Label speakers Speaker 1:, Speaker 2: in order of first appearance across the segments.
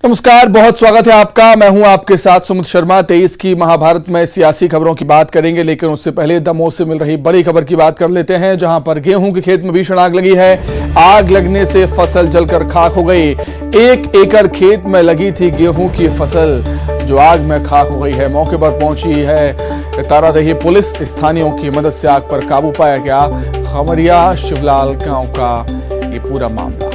Speaker 1: नमस्कार, बहुत स्वागत है आपका। मैं हूं आपके साथ सुमित शर्मा। 23 की महाभारत में सियासी खबरों की बात करेंगे, लेकिन उससे पहले दमोह से मिल रही बड़ी खबर की बात कर लेते हैं, जहां पर गेहूं के खेत में भीषण आग लगी है। आग लगने से फसल जलकर खाक हो गई। 1 एकड़ खेत में लगी थी गेहूं की फसल, जो आग में खाक हो गई है। मौके पर पहुंची है तारादेही पुलिस। स्थानीयों की मदद से आग पर काबू पाया गया। खमरिया शिवलाल गांव का ये पूरा मामला।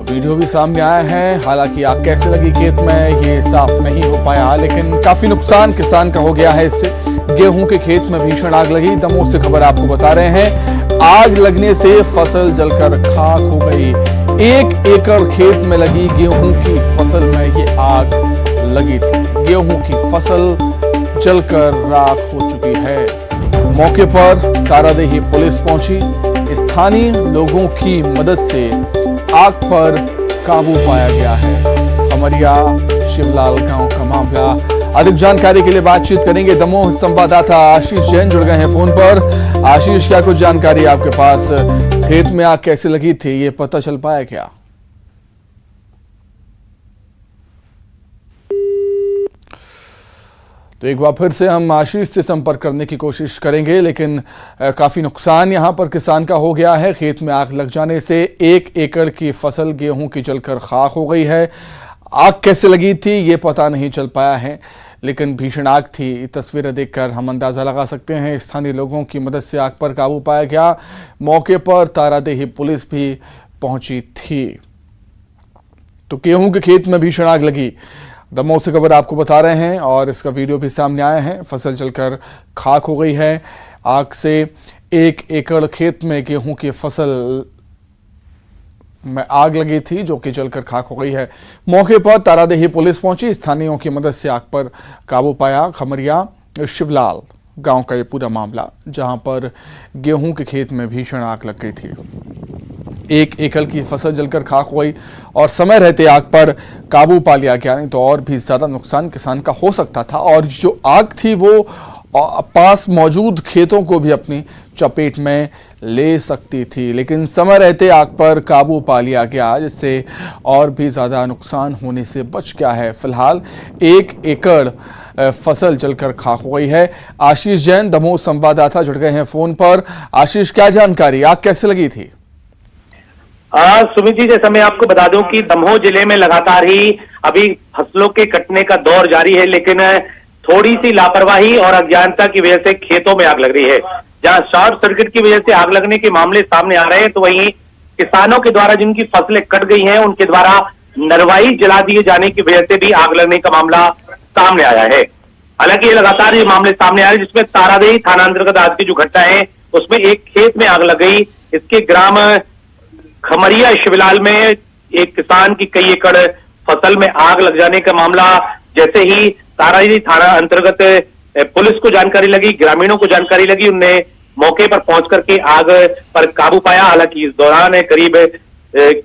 Speaker 1: वीडियो भी सामने आया है। हालांकि आग कैसे लगी खेत में ये साफ नहीं हो पाया, लेकिन काफी नुकसान किसान का हो गया है इससे। गेहूं के खेत में भीषण आग लगी। दमोह से खबर आपको बता रहे हैं। आग लगने से फसल जलकर खाक हो गई। 1 एकड़ खेत में लगी गेहूं की फसल में ये आग लगी थी। गेहूं की फसल जलकर राख हो चुकी है। मौके पर तारादेही पुलिस पहुंची। स्थानीय लोगों की मदद से आग पर काबू पाया गया है। खमरिया शिवलाल गांव का मामला। अधिक जानकारी के लिए बातचीत करेंगे। दमोह संवाददाता आशीष जैन जुड़ गए हैं फोन पर। आशीष, क्या कुछ जानकारी आपके पास? खेत में आग कैसे लगी थी, ये पता चल पाया क्या? तो एक बार फिर से हम आशीष से संपर्क करने की कोशिश करेंगे, लेकिन काफी नुकसान यहां पर किसान का हो गया है। खेत में आग लग जाने से 1 एकड़ की फसल गेहूं की जलकर खाक हो गई है। आग कैसे लगी थी ये पता नहीं चल पाया है, लेकिन भीषण आग थी। तस्वीरें देखकर हम अंदाजा लगा सकते हैं। स्थानीय लोगों की मदद से आग पर काबू पाया गया। मौके पर तारादेही पुलिस भी पहुंची थी। तो गेहूं के खेत में भीषण आग लगी। दमोह से खबर आपको बता रहे हैं और इसका वीडियो भी सामने आया है। फसल जलकर खाक हो गई है। आग से 1 एकड़ खेत में गेहूं की फसल में आग लगी थी, जो कि जलकर खाक हो गई है। मौके पर तारादेही पुलिस पहुंची। स्थानीयों की मदद से आग पर काबू पाया। खमरिया शिवलाल गांव का ये पूरा मामला, जहां पर गेहूं के खेत में भीषण आग लग गई थी। 1 एकड़ की फसल जलकर खाक हो गई और समय रहते आग पर काबू पा लिया गया, नहीं तो और भी ज्यादा नुकसान किसान का हो सकता था। और जो आग थी वो पास मौजूद खेतों को भी अपनी चपेट में ले सकती थी, लेकिन समय रहते आग पर काबू पा लिया गया, जिससे और भी ज्यादा नुकसान होने से बच गया है। फिलहाल 1 एकड़ फसल जलकर खाक हो गई है। आशीष जैन दमोह संवाददाता जुड़ गए हैं फोन पर। आशीष, क्या जानकारी, आग कैसे लगी थी?
Speaker 2: सुमित जी, जैसा मैं आपको बता दूं कि दमोह जिले में लगातार ही अभी फसलों के कटने का दौर जारी है, लेकिन थोड़ी सी लापरवाही और अज्ञानता की वजह से खेतों में आग लग रही है। जहां शॉर्ट सर्किट की वजह से आग लगने के मामले सामने आ रहे हैं, तो वहीं किसानों के द्वारा जिनकी फसलें कट गई हैं, उनके द्वारा नरवाई जला दिए जाने की वजह से भी आग लगने का मामला सामने आया है। हालांकि ये लगातार ये मामले सामने आ रहे हैं, जिसमें तारादेही थाना अंतर्गत आज की जो घटना है उसमें एक खेत में आग लग गई। इसके ग्राम खमरिया शिवलाल में एक किसान की कई एकड़ फसल में आग लग जाने का मामला जैसे ही तारादेही थाना अंतर्गत पुलिस को जानकारी लगी, ग्रामीणों को जानकारी लगी, उनने मौके पर पहुंच करके आग पर काबू पाया। हालांकि इस दौरान करीब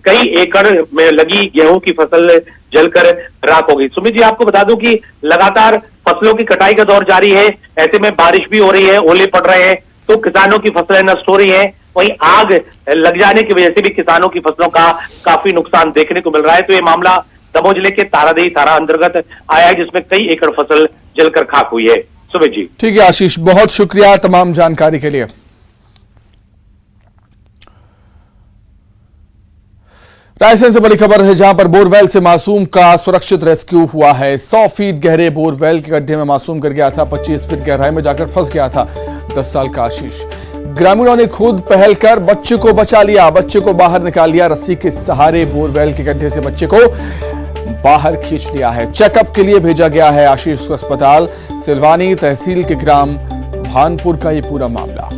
Speaker 2: कई एकड़ में लगी गेहूं की फसल जलकर राख हो गई। सुमित जी, आपको बता दूं कि लगातार फसलों की कटाई का दौर जारी है। ऐसे में बारिश भी हो रही है, ओले पड़ रहे हैं, तो किसानों की फसलें नष्ट हो रही हैं। वहीं आग लग जाने की वजह से भी किसानों की फसलों का काफी नुकसान देखने को मिल रहा है। तो ये मामला दमोह जिले के तारादेही थाना अंतर्गत आया है, जिसमें कई एकड़ फसल जलकर खाक हुई है। सुमित जी,
Speaker 1: ठीक है आशीष, बहुत शुक्रिया तमाम जानकारी के लिए। रायसेन से बड़ी खबर है, जहां पर बोरवेल से मासूम का सुरक्षित रेस्क्यू हुआ है। 100 फीट गहरे बोरवेल के गड्ढे में मासूम गिर गया था। 25 फीट गहराई में जाकर फंस गया था 10 साल का आशीष। ग्रामीणों ने खुद पहल कर बच्चे को बचा लिया। बच्चे को बाहर निकाल लिया। रस्सी के सहारे बोरवेल के गड्ढे से बच्चे को बाहर खींच लिया है। चेकअप के लिए भेजा गया है आशीष को अस्पताल। सिलवानी तहसील के ग्राम भानपुर का ये पूरा मामला।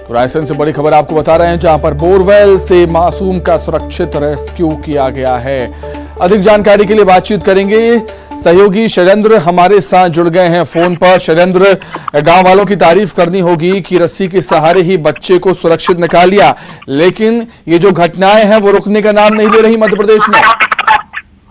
Speaker 1: तो रायसेन से बड़ी खबर आपको बता रहे हैं, जहां पर बोरवेल से मासूम का सुरक्षित रेस्क्यू किया गया है। अधिक जानकारी के लिए बातचीत करेंगे। सहयोगी शैलेंद्र हमारे साथ जुड़ गए हैं फोन पर। शैलेंद्र, गांव वालों की तारीफ करनी होगी कि रस्सी के सहारे ही बच्चे को सुरक्षित निकाल लिया, लेकिन ये जो घटनाएं हैं वो रुकने का नाम नहीं ले रही मध्य प्रदेश में।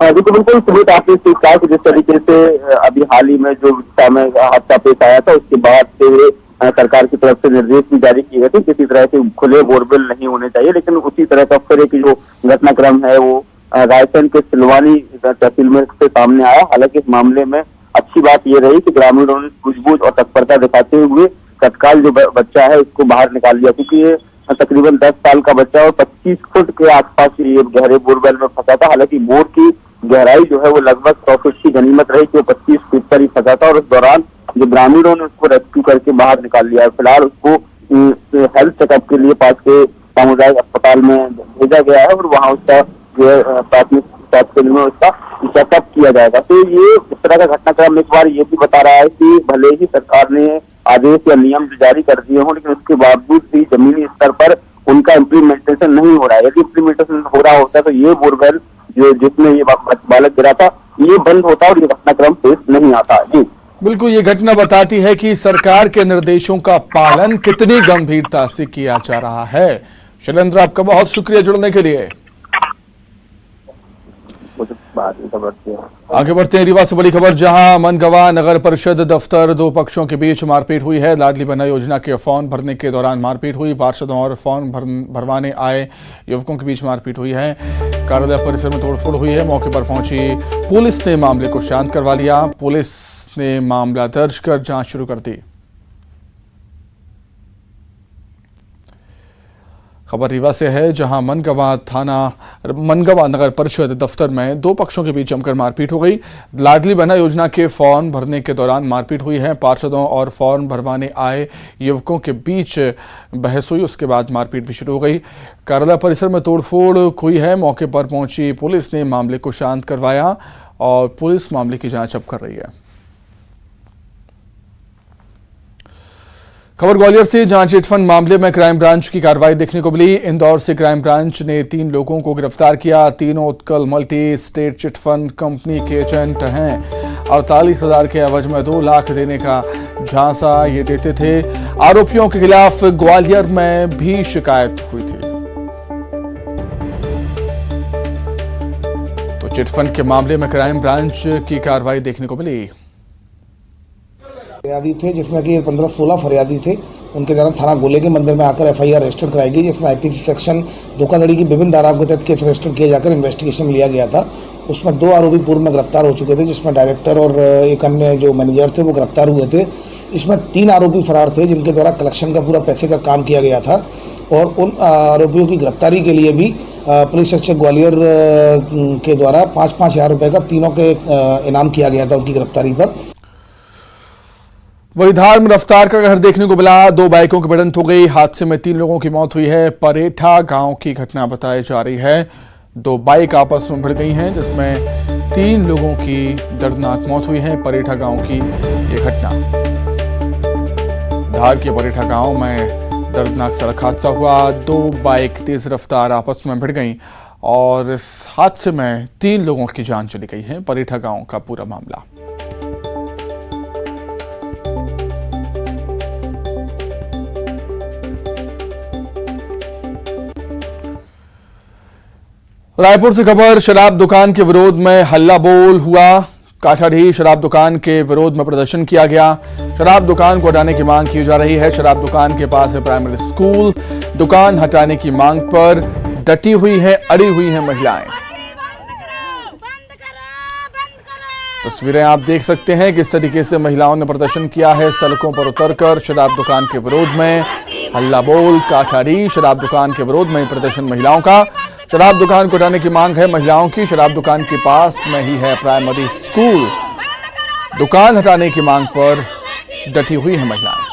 Speaker 3: बिल्कुल सुमित, आपने कहा कि जिस तरीके से अभी हाल ही में जो हादसा पेश आया था, उसके बाद से सरकार की तरफ से निर्देश भी जारी किए गए थे किसी तरह के खुले बोरवेल नहीं होने चाहिए, लेकिन उसी तरह का फिर एक जो घटनाक्रम है वो रायसेन के सिलवानी तहसील में से सामने आया। हालांकि इस मामले में अच्छी बात ये रही कि ग्रामीणों ने सूझबूझ और तत्परता दिखाते हुए तत्काल जो बच्चा है उसको बाहर निकाल लिया, क्योंकि ये तकरीबन 10 साल का बच्चा और 25 फुट के आसपास ये गहरे बोरवेल में फंसा था। हालांकि बोर की गहराई जो है वो लगभग 100 फीट की गनीमत रही कि वो 25 फीट पर ही फंसा था और उस दौरान जो ग्रामीणों ने उसको रेस्क्यू करके बाहर निकाल लिया। फिलहाल उसको हेल्थ चेकअप के लिए पास के सामुदायिक अस्पताल में भेजा गया है और वहाँ उसका जो है प्राथमिक स्वास्थ्य केंद्र में उसका चेकअप किया जाएगा। तो ये इस तरह का घटनाक्रम एक बार ये भी बता रहा है कि भले ही सरकार ने आदेश या नियम जारी कर दिए हों, लेकिन उसके बावजूद भी जमीनी स्तर पर उनका इम्प्लीमेंटेशन नहीं हो रहा है। यदि इम्प्लीमेंटेशन हो रहा होता तो ये बोरवेल जो जिसमें ये बालक गिरा था ये बंद होता और ये घटनाक्रम पेश नहीं आता। जी
Speaker 1: बिल्कुल, ये घटना बताती है कि सरकार के निर्देशों का पालन कितनी गंभीरता से किया जा रहा है। शैलेंद्र, आपका बहुत शुक्रिया जुड़ने के लिए। आगे बढ़ते हैं रीवा से बड़ी खबर, जहां मनगवा नगर परिषद दफ्तर दो पक्षों के बीच मारपीट हुई है। लाडली बहना योजना के फॉर्म भरने के दौरान मारपीट हुई। पार्षदों और फॉर्म भरवाने आए युवकों के बीच मारपीट हुई है। कार्यालय परिसर में तोड़फोड़ हुई है। मौके पर पहुंची पुलिस ने मामले को शांत करवा लिया। पुलिस ने मामला दर्ज कर जांच शुरू कर दी। खबर रीवा से है, जहां मनगवा नगर परिषद दफ्तर में दो पक्षों के बीच जमकर मारपीट हो गई। लाडली बहना योजना के फॉर्म भरने के दौरान मारपीट हुई है। पार्षदों और फॉर्म भरवाने आए युवकों के बीच बहस हुई, उसके बाद मारपीट भी शुरू हो गई। कार्यालय परिसर में तोड़फोड़ हुई है। मौके पर पहुंची पुलिस ने मामले को शांत करवाया और पुलिस मामले की जांच अब कर रही है। खबर ग्वालियर से, जहां चिटफंड मामले में क्राइम ब्रांच की कार्रवाई देखने को मिली। इंदौर से क्राइम ब्रांच ने 3 लोगों को गिरफ्तार किया। तीनों Utkal multi state chit fund company के एजेंट हैं। 48,000 के एवज में 2 लाख देने का झांसा ये देते थे। आरोपियों के खिलाफ ग्वालियर में भी शिकायत हुई थी। तो चिटफंड के मामले में क्राइम ब्रांच की कार्रवाई देखने को मिली।
Speaker 4: फरियादी थे, जिसमें कि 15-16 फरियादी थे। उनके द्वारा थाना गोले के मंदिर में आकर एफआईआर रजिस्टर कराई गई, जिसमें आईपीसी सेक्शन धोखाधड़ी की विभिन्न धाराओं के तहत केस रजिस्टर किए जाकर इन्वेस्टिगेशन लिया गया था। उसमें 2 आरोपी पूर्व में गिरफ्तार हो चुके थे, जिसमें डायरेक्टर और एक अन्य जो मैनेजर थे वो गिरफ्तार हुए थे। इसमें 3 आरोपी फरार थे, जिनके द्वारा कलेक्शन का पूरा पैसे का काम किया गया था और उन आरोपियों की गिरफ्तारी के लिए भी पुलिस अधीक्षक ग्वालियर के द्वारा 5-5 हज़ार रुपये का तीनों के इनाम किया गया था उनकी गिरफ्तारी पर।
Speaker 1: वही धार में रफ्तार का कहर देखने को मिला। 2 बाइकों की भिड़ंत हो गई। हादसे में 3 लोगों की मौत हुई है। परेठा गांव की घटना बताई जा रही है। 2 बाइक आपस में भिड़ गई हैं, जिसमें 3 लोगों की दर्दनाक मौत हुई है। परेठा गांव की ये घटना, धार के परेठा गांव में दर्दनाक सड़क हादसा हुआ। 2 बाइक तेज रफ्तार आपस में भिड़ गई और इस हादसे में 3 लोगों की जान चली गई है। परेठा गांव का पूरा मामला। रायपुर से खबर, शराब दुकान के विरोध में हल्ला बोल हुआ। काठाढ़ी शराब दुकान के विरोध में प्रदर्शन किया गया। शराब दुकान को हटाने की मांग की जा रही है। शराब दुकान के पास है प्राइमरी स्कूल। दुकान हटाने की मांग पर डटी हुई है, अड़ी हुई हैं महिलाएं। तस्वीरें आप देख सकते हैं किस तरीके से महिलाओं ने प्रदर्शन किया है। सड़कों पर उतरकर शराब दुकान के विरोध में हल्ला बोल। काठाढ़ी शराब दुकान के विरोध में प्रदर्शन महिलाओं का। शराब दुकान को हटाने की मांग है महिलाओं की। शराब दुकान के पास में ही है प्राइमरी स्कूल। दुकान हटाने की मांग पर डटी हुई है महिलाएं।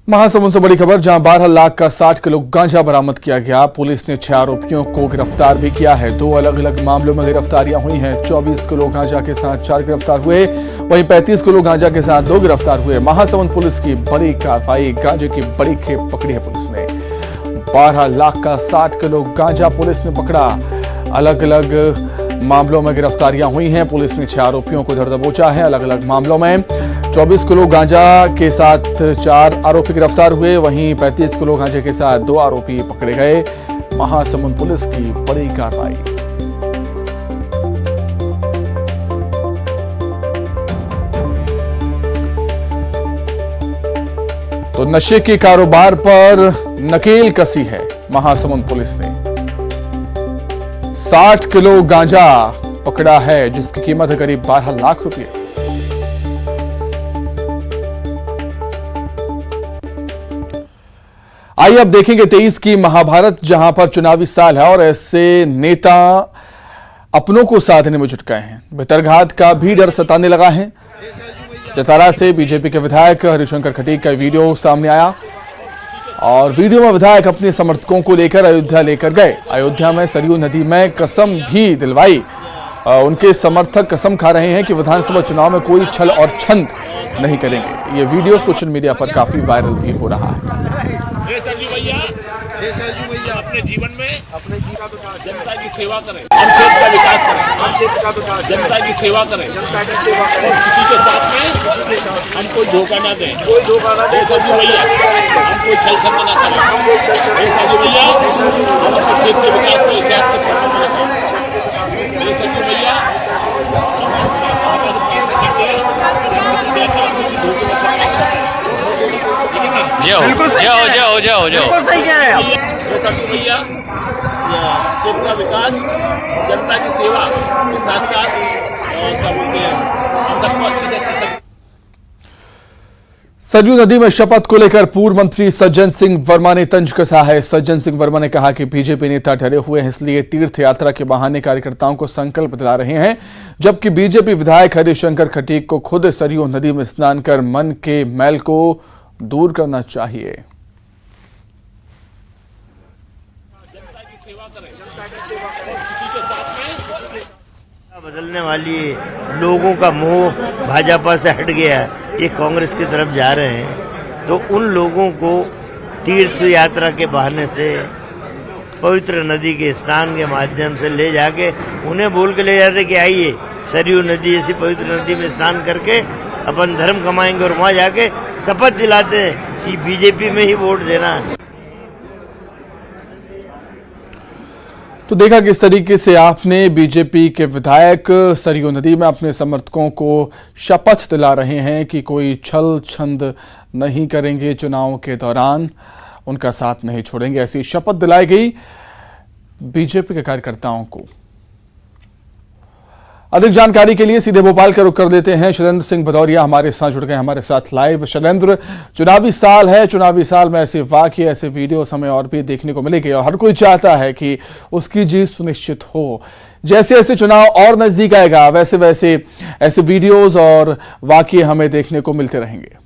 Speaker 1: महासमुंद से बड़ी खबर, जहां 12 लाख का 60 किलो गांजा बरामद किया गया। पुलिस ने 6 आरोपियों को गिरफ्तार भी किया है। 2 अलग अलग मामलों में गिरफ्तारियां हुई हैं। 24 किलो गांजा के साथ 4 गिरफ्तार हुए, वहीं 35 किलो गांजा के साथ 2 गिरफ्तार हुए। महासमुंद पुलिस की बड़ी कार्रवाई, गांजे की बड़ी खेप पकड़ी है पुलिस ने। 12 लाख का 60 किलो गांजा पुलिस ने पकड़ा। अलग अलग मामलों में गिरफ्तारियां हुई हैं। पुलिस ने 6 आरोपियों को धर दबोचा है अलग अलग मामलों में। 24 किलो गांजा के साथ 4 आरोपी गिरफ्तार हुए, वहीं 35 किलो गांजे के साथ 2 आरोपी पकड़े गए। महासमुंद पुलिस की बड़ी कार्रवाई। तो नशे के कारोबार पर नकेल कसी है महासमुंद पुलिस ने। 60 किलो गांजा पकड़ा है जिसकी कीमत है करीब 12 लाख रुपए। आइए अब देखेंगे 23 की महाभारत, जहां पर चुनावी साल है और ऐसे नेता अपनों को साधने में जुट गए हैं। भितरघात का भी डर सताने लगा है। जतारा से बीजेपी के विधायक हरिशंकर खटीक का वीडियो सामने आया और वीडियो में विधायक अपने समर्थकों को लेकर अयोध्या लेकर गए। अयोध्या में सरयू नदी में कसम भी दिलवाई। उनके समर्थक कसम खा रहे हैं कि विधानसभा चुनाव में कोई छल और छंद नहीं करेंगे। ये वीडियो सोशल मीडिया पर काफी वायरल भी हो रहा है।
Speaker 5: सरयू भैया अपने जीवन में अपने जीवन का विकास, जनता की सेवा करें, हम क्षेत्र का विकास करें, हम क्षेत्र का विकास, जनता की सेवा करें, जनता की सेवा करें, किसी के साथ हम कोई धोखा ना दें, कोई धोखा ना दें। सरयू भैया हम कोई छल छंद ना करें, हम कोई छल छंद। सरयू भैया हम अपने क्षेत्र के विकास को इतिहास के पन्नों में रखें। सरयू भैया बिल्कुल सही कह रहे हैं सरयू भैया। क्षेत्र का विकास, जनता की सेवा के साथ साथ क्या बोलते हैं, हम सबको अच्छी से अच्छी।
Speaker 1: सरयू नदी में शपथ को लेकर पूर्व मंत्री सज्जन सिंह वर्मा ने तंज कसा है। सज्जन सिंह वर्मा ने कहा कि बीजेपी नेता डरे हुए हैं, इसलिए तीर्थ यात्रा के बहाने कार्यकर्ताओं को संकल्प दिला रहे हैं, जबकि बीजेपी विधायक हरिशंकर खटीक को खुद सरयू नदी में स्नान कर मन के मैल को दूर करना चाहिए।
Speaker 6: बदलने वाली लोगों का मोह भाजपा से हट गया, ये कांग्रेस की तरफ जा रहे हैं। तो उन लोगों को तीर्थ यात्रा के बहाने से पवित्र नदी के स्नान के माध्यम से ले जाके उन्हें बोल के ले जाते कि आइए सरयू नदी ऐसी पवित्र नदी में स्नान करके अपन धर्म कमाएंगे, और वहाँ जाके शपथ दिलाते हैं कि बीजेपी में ही वोट देना है।
Speaker 1: तो देखा किस तरीके से आपने बीजेपी के विधायक सरयू नदी में अपने समर्थकों को शपथ दिला रहे हैं कि कोई छल छंद नहीं करेंगे, चुनाव के दौरान उनका साथ नहीं छोड़ेंगे। ऐसी शपथ दिलाई गई बीजेपी के कार्यकर्ताओं को। अधिक जानकारी के लिए सीधे भोपाल का रुख कर देते हैं। शैलेंद्र सिंह भदौरिया हमारे साथ जुड़ गए, हमारे साथ लाइव। शैलेंद्र, चुनावी साल है, चुनावी साल में ऐसे वाकये, ऐसे वीडियो हमें और भी देखने को मिलेंगे और हर कोई चाहता है कि उसकी जीत सुनिश्चित हो। जैसे जैसे चुनाव और नजदीक आएगा वैसे वैसे ऐसे वीडियोज और वाकये हमें देखने को मिलते रहेंगे।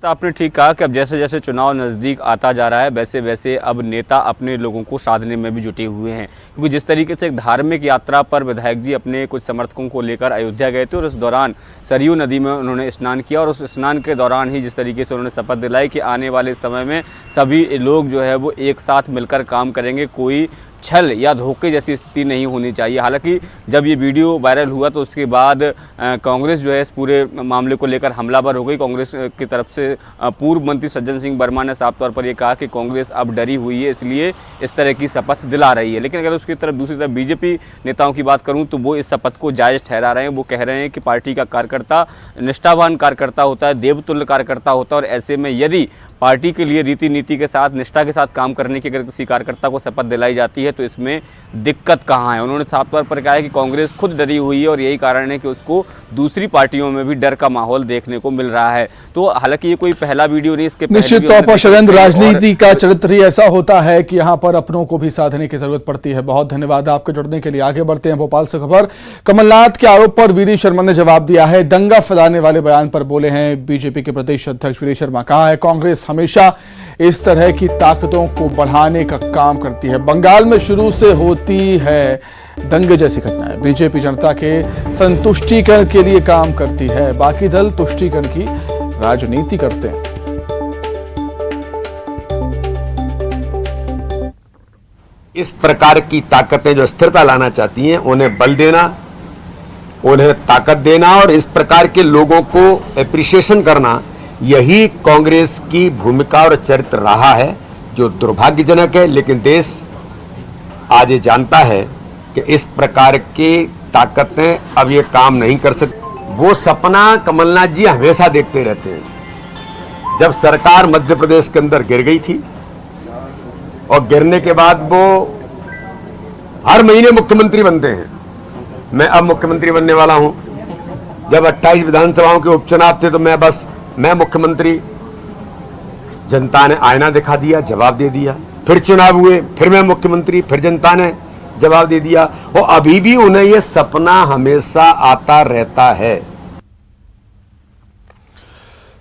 Speaker 7: तो आपने ठीक कहा कि अब जैसे जैसे चुनाव नज़दीक आता जा रहा है वैसे वैसे अब नेता अपने लोगों को साधने में भी जुटे हुए हैं, क्योंकि जिस तरीके से एक धार्मिक यात्रा पर विधायक जी अपने कुछ समर्थकों को लेकर अयोध्या गए थे और उस दौरान सरयू नदी में उन्होंने स्नान किया और उस स्नान के दौरान ही जिस तरीके से उन्होंने शपथ दिलाई कि आने वाले समय में सभी लोग जो है वो एक साथ मिलकर काम करेंगे, कोई छल या धोखे जैसी स्थिति नहीं होनी चाहिए। हालांकि जब ये वीडियो वायरल हुआ तो उसके बाद कांग्रेस जो है इस पूरे मामले को लेकर हमलावर हो गई। कांग्रेस की तरफ से पूर्व मंत्री सज्जन सिंह वर्मा ने साफ तौर पर ये कहा कि कांग्रेस अब डरी हुई है, इसलिए इस तरह की शपथ दिला रही है। लेकिन अगर उसकी तरफ दूसरी तरफ बीजेपी नेताओं की बात करूँ तो वो इस शपथ को जायज़ ठहरा रहे हैं। वो कह रहे हैं कि पार्टी का कार्यकर्ता निष्ठावान कार्यकर्ता होता है, देवतुल्य कार्यकर्ता होता है, और ऐसे में यदि पार्टी के लिए रीति नीति के साथ निष्ठा के साथ काम करने की अगर किसी कार्यकर्ता को शपथ दिलाई जाती है तो इसमें दिक्कत कहाँ है। उन्होंने साफ तौर पर कहा है कि कांग्रेस खुद डरी हुई है और यही कारण है कि उसको दूसरी पार्टियों में भी डर का माहौल देखने को मिल रहा है। तो हालांकि ये कोई पहला वीडियो नहीं, इसके
Speaker 1: निश्चित तौर पर शैलेंद्र, राजनीति का चरित्र ही ऐसा होता है कि यहाँ पर अपनों को भी साधने की जरूरत पड़ती है। बहुत धन्यवाद आपके जुड़ने के लिए। आगे बढ़ते हैं भोपाल से खबर। कमलनाथ के आरोप पर वीडी शर्मा ने जवाब दिया है। दंगा फैलाने वाले बयान पर बोले हैं बीजेपी के प्रदेश अध्यक्ष वीडी शर्मा। कहा है कांग्रेस हमेशा इस तरह की ताकतों को बढ़ाने का काम करती है। बंगाल में शुरू से होती है दंगे जैसी घटनाएं। बीजेपी जनता के संतुष्टिकरण के लिए काम करती है, बाकी दल तुष्टीकरण की राजनीति करते हैं।
Speaker 8: इस प्रकार की ताकतें जो स्थिरता लाना चाहती हैं उन्हें बल देना, उन्हें ताकत देना और इस प्रकार के लोगों को एप्रिसिएशन करना, यही कांग्रेस की भूमिका और चरित्र रहा है, जो दुर्भाग्यजनक है, लेकिन देश आज ये जानता है कि इस प्रकार की ताकतें अब ये काम नहीं कर सकती। वो सपना कमलनाथ जी हमेशा देखते रहते हैं। जब सरकार मध्य प्रदेश के अंदर गिर गई थी और गिरने के बाद वो हर महीने मुख्यमंत्री बनते हैं। मैं अब मुख्यमंत्री बनने वाला हूं। जब 28 विधानसभाओं के उपचुनाव थे तो मैं मुख्यमंत्री, जनता ने आईना दिखा दिया, जवाब दे दिया। फिर चुनाव हुए, फिर मैं मुख्यमंत्री, फिर जनता ने जवाब दे दिया। और अभी भी उन्हें यह सपना हमेशा आता रहता है।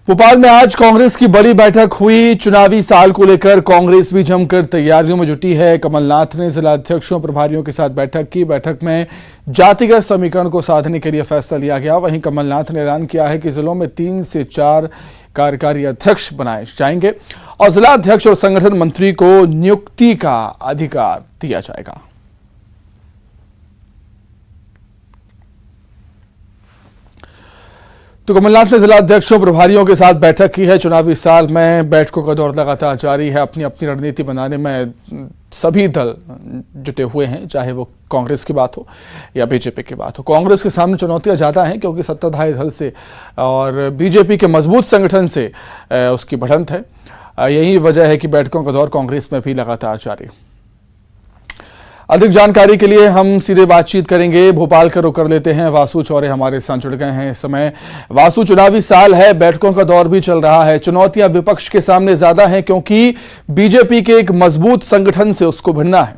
Speaker 1: भोपाल में आज कांग्रेस की बड़ी बैठक हुई। चुनावी साल को लेकर कांग्रेस भी जमकर तैयारियों में जुटी है। कमलनाथ ने जिला अध्यक्षों प्रभारियों के साथ बैठक की। बैठक में जातिगत समीकरण को साधने के लिए फैसला लिया गया। वहीं कमलनाथ ने ऐलान किया है कि जिलों में 3 से 4 कार्यकारी अध्यक्ष बनाए जाएंगे और जिला अध्यक्ष और संगठन मंत्री को नियुक्ति का अधिकार दिया जाएगा। तो कमलनाथ ने जिला अध्यक्षों प्रभारियों के साथ बैठक की है। चुनावी साल में बैठकों का दौर लगातार जारी है। अपनी अपनी रणनीति बनाने में सभी दल जुटे हुए हैं, चाहे वो कांग्रेस की बात हो या बीजेपी की बात हो। कांग्रेस के सामने चुनौतियां ज़्यादा हैं क्योंकि सत्ताधारी दल से और बीजेपी के मजबूत संगठन से उसकी बढ़त है। यही वजह है कि बैठकों का दौर कांग्रेस में भी लगातार जारी है। अधिक जानकारी के लिए हम सीधे बातचीत करेंगे। भोपाल का रुख कर लेते हैं। वासु चौरे हमारे साथ जुड़ गए हैं इस समय। वासु, चुनावी साल है, बैठकों का दौर भी चल रहा है। चुनौतियां विपक्ष के सामने ज्यादा हैं क्योंकि बीजेपी के एक मजबूत संगठन से उसको भिड़ना है।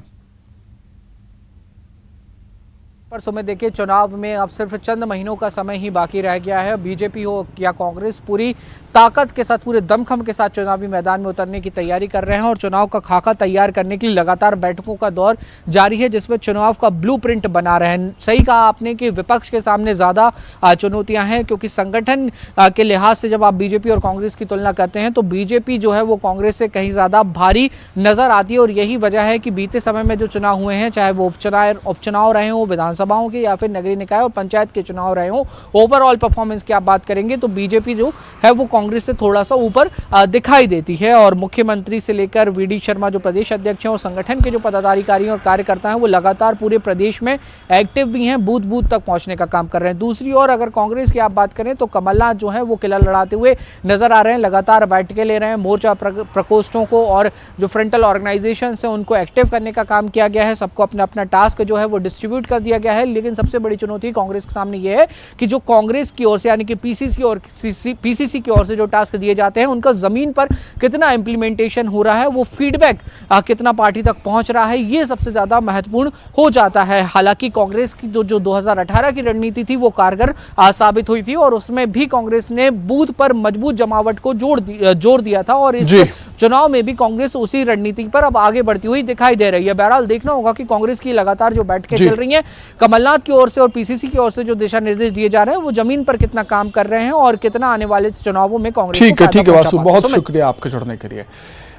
Speaker 9: परसों में देखिए, चुनाव में अब सिर्फ चंद महीनों का समय ही बाकी रह गया है। बीजेपी हो या कांग्रेस पूरी ताकत के साथ, पूरे दमखम के साथ चुनावी मैदान में उतरने की तैयारी कर रहे हैं और चुनाव का खाका तैयार करने के लिए लगातार बैठकों का दौर जारी है, जिसमें चुनाव का ब्लूप्रिंट बना रहे हैं। सही कहा आपने कि विपक्ष के सामने ज़्यादा चुनौतियां हैं क्योंकि संगठन के लिहाज से जब आप बीजेपी और कांग्रेस की तुलना करते हैं तो बीजेपी जो है वो कांग्रेस से कहीं ज़्यादा भारी नजर आती है। और यही वजह है कि बीते समय में जो चुनाव हुए हैं, चाहे वो उपचुनाव रहे हों विधानसभाओं के या फिर नगरीय निकाय और पंचायत के चुनाव रहे हों, ओवरऑल परफॉर्मेंस की आप बात करेंगे तो बीजेपी जो है वो कांग्रेस से थोड़ा सा ऊपर दिखाई देती है। और मुख्यमंत्री से लेकर वीडी शर्मा जो प्रदेश अध्यक्ष हैं और संगठन के जो पदाधिकारी और कार्यकर्ता हैं वो लगातार पूरे प्रदेश में एक्टिव भी हैं, बूथ बूथ तक पहुंचने का काम कर रहे हैं। दूसरी ओर अगर कांग्रेस की आप बात करें तो कमलनाथ जो है वो किला लड़ाते हुए नजर आ रहे हैं, लगातार बैठकें ले रहे हैं। मोर्चा प्रकोष्ठों को और जो फ्रंटल ऑर्गेनाइजेशन है उनको एक्टिव करने का काम किया गया है। सबको अपना अपना टास्क जो है वो डिस्ट्रीब्यूट कर दिया गया है। लेकिन सबसे बड़ी चुनौती कांग्रेस के सामने ये है कि जो कांग्रेस की ओर से यानी कि पीसीसी की ओर से जो टास्क दिए जाते हैं उनका जमीन पर कितना इंप्लीमेंटेशन हो रहा है, वो फीडबैक कितना पार्टी तक पहुंच रहा है, ये सबसे ज्यादा महत्वपूर्ण हो जाता है। हालांकि कांग्रेस की जो 2018 की रणनीति थी वो कारगर साबित हुई थी और उसमें भी कांग्रेस ने बूथ पर मजबूत जमावट को जोर दिया था और इस चुनाव में भी कांग्रेस उसी रणनीति पर अब आगे बढ़ती हुई दिखाई दे रही है। बहरहाल देखना होगा कि कांग्रेस की लगातार जो बैठकें चल रही हैं, कमलनाथ की ओर से और पीसीसी की ओर से जो दिशा निर्देश दिए जा रहे हैं वो जमीन पर कितना काम कर रहे हैं और कितना आने वाले चुनावों में कांग्रेस
Speaker 1: ठीक है वासु, बहुत शुक्रिया आपके जुड़ने के लिए।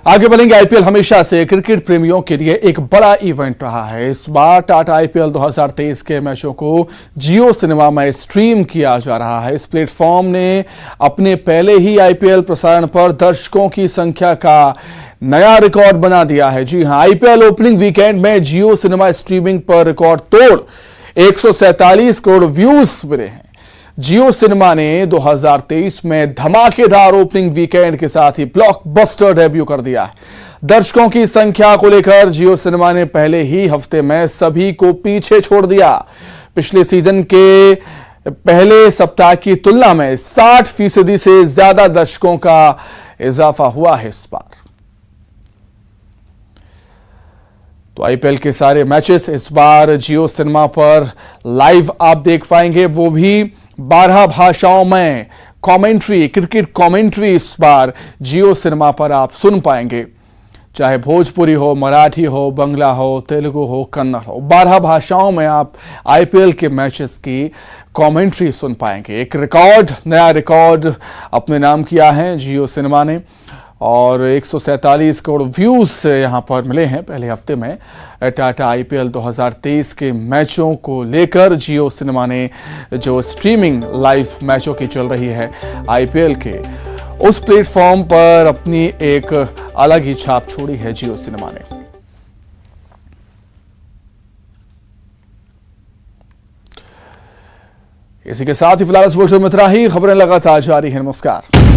Speaker 1: आगे बढ़ेंगे। आईपीएल हमेशा से क्रिकेट प्रेमियों के लिए एक बड़ा इवेंट रहा है। इस बार टाटा आईपीएल 2023 के मैचों को जियो सिनेमा में स्ट्रीम किया जा रहा है। इस प्लेटफॉर्म ने अपने पहले ही आईपीएल प्रसारण पर दर्शकों की संख्या का नया रिकॉर्ड बना दिया है। जी हां, आईपीएल ओपनिंग वीकेंड में जियो सिनेमा स्ट्रीमिंग पर रिकॉर्ड तोड़ 147 करोड़ व्यूज मिले हैं। जियो सिनेमा ने 2023 में धमाकेदार ओपनिंग वीकेंड के साथ ही ब्लॉकबस्टर डेब्यू कर दिया है। दर्शकों की संख्या को लेकर जियो सिनेमा ने पहले ही हफ्ते में सभी को पीछे छोड़ दिया। पिछले सीजन के पहले सप्ताह की तुलना में 60% से ज्यादा दर्शकों का इजाफा हुआ है इस बार। तो आईपीएल के सारे मैचेस इस बार जियो सिनेमा पर लाइव आप देख पाएंगे, वो भी 12 भाषाओं में कमेंट्री, क्रिकेट कमेंट्री इस बार जियो सिनेमा पर आप सुन पाएंगे। चाहे भोजपुरी हो, मराठी हो, बंगला हो, तेलुगु हो, कन्नड़ हो, 12 भाषाओं में आप आईपीएल के मैचेस की कमेंट्री सुन पाएंगे। एक रिकॉर्ड, नया रिकॉर्ड अपने नाम किया है जियो सिनेमा ने और 147 करोड़ व्यूज यहां पर मिले हैं पहले हफ्ते में। टाटा आईपीएल 2023 के मैचों को लेकर जियो सिनेमा ने जो स्ट्रीमिंग लाइव मैचों की चल रही है आईपीएल के, उस प्लेटफॉर्म पर अपनी एक अलग ही छाप छोड़ी है जियो सिनेमा ने। इसी के साथ ही फिलहाल इस बुलेटिन में इतना ही। खबरें लगातार जारी हैं। नमस्कार।